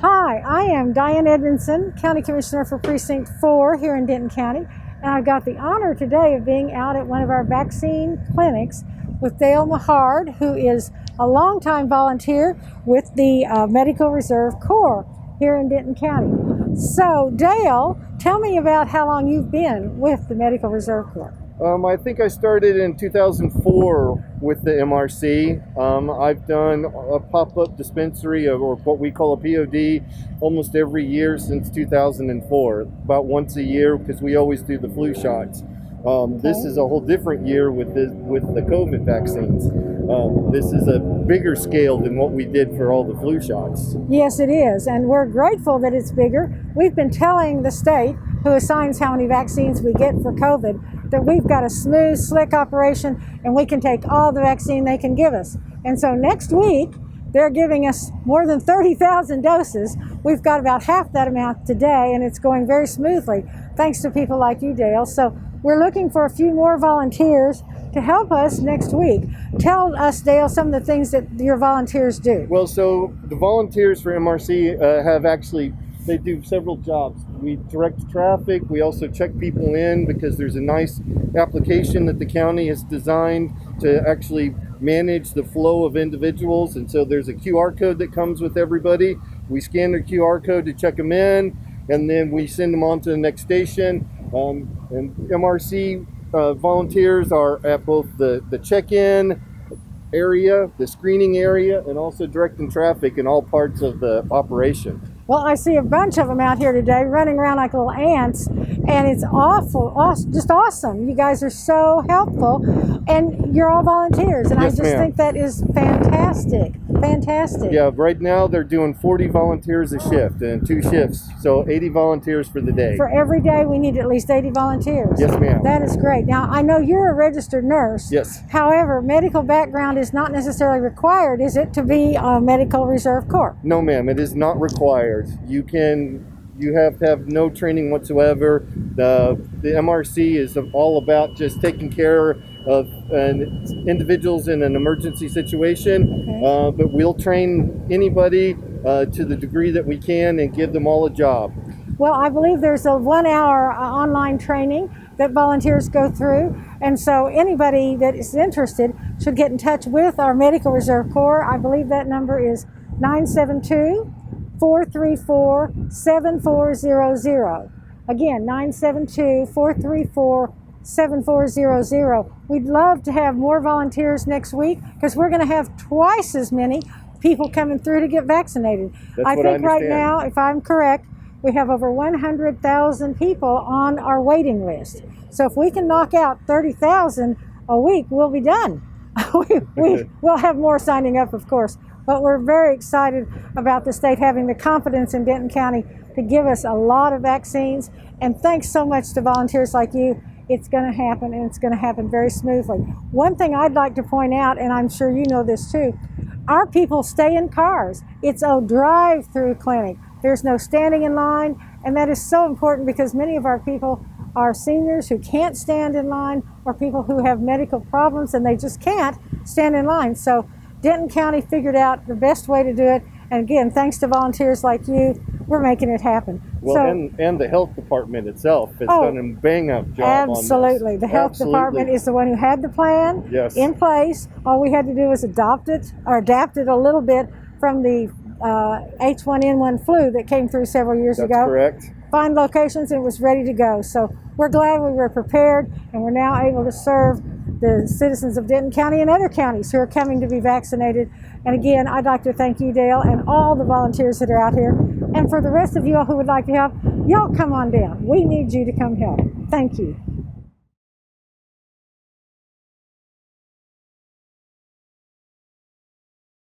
Hi, I am Dianne Edmondson, County Commissioner for Precinct 4 here in Denton County, and I've got the honor today of being out at one of our vaccine clinics with Dale Mahard, who is a longtime volunteer with the Medical Reserve Corps here in Denton County. So, Dale, tell me about how long you've been with the Medical Reserve Corps. I think I started in 2004 with the MRC. I've done a pop-up dispensary or what we call a POD almost every year since 2004, about once a year because we always do the flu shots. This is a whole different year with the COVID vaccines. This is a bigger scale than what we did for all the flu shots. Yes, it is, and we're grateful that it's bigger. We've been telling the state, who assigns how many vaccines we get for COVID, that we've got a smooth, slick operation and we can take all the vaccine they can give us. And so next week, they're giving us more than 30,000 doses. We've got about half that amount today, and it's going very smoothly, thanks to people like you, Dale. So we're looking for a few more volunteers to help us next week. Tell us, Dale, some of the things that your volunteers do. Well, so the volunteers for MRC they do several jobs. We direct traffic. We also check people in because there's a nice application that the county has designed to actually manage the flow of individuals. And so there's a QR code that comes with everybody. We scan their QR code to check them in, and then we send them on to the next station. And MRC volunteers are at both the check-in area, the screening area, and also directing traffic in all parts of the operation. Well, I see a bunch of them out here today running around like little ants, and it's just awesome. You guys are so helpful, and you're all volunteers, and Yes, I just ma'am. think that is fantastic. Fantastic. Yeah, right now they're doing 40 volunteers a shift and 2 shifts, so 80 volunteers for the day. For every day, we need at least 80 volunteers. Yes, ma'am. That is great. Now, I know you're a registered nurse. Yes. However, medical background is not necessarily required, is it, to be a Medical Reserve Corps? No, ma'am, it is not required. You have to have no training whatsoever. The MRC is all about just taking care of individuals in an emergency situation, Okay. but we'll train anybody to the degree that we can and give them all a job. Well, I believe there's a 1-hour online training that volunteers go through, and so anybody that is interested should get in touch with our Medical Reserve Corps. I believe that number is 972-434-7400. Again, 972-434-7400. We'd love to have more volunteers next week because we're going to have twice as many people coming through to get vaccinated. I think right now, if I'm correct, we have over 100,000 people on our waiting list. So if we can knock out 30,000 a week, we'll be done. We'll have more signing up, of course. But we're very excited about the state having the confidence in Denton County to give us a lot of vaccines. And thanks so much to volunteers like you. It's going to happen, and it's going to happen very smoothly. One thing I'd like to point out, and I'm sure you know this too, our people stay in cars. It's a drive-through clinic. There's no standing in line, and that is so important because many of our people are seniors who can't stand in line, or people who have medical problems and they just can't stand in line. So Denton County figured out the best way to do it, and again, thanks to volunteers like you, we're making it happen. Well, and the health department itself has done a bang-up job absolutely. on this. The health department is the one who had the plan in place. All we had to do was adapt it a little bit from the H1N1 flu that came through several years ago. That's correct. Find locations, and it was ready to go. So we're glad we were prepared, and we're now able to serve the citizens of Denton County and other counties who are coming to be vaccinated. And again, I'd like to thank you, Dale, and all the volunteers that are out here. And for the rest of you all who would like to help, y'all come on down. We need you to come help. Thank you.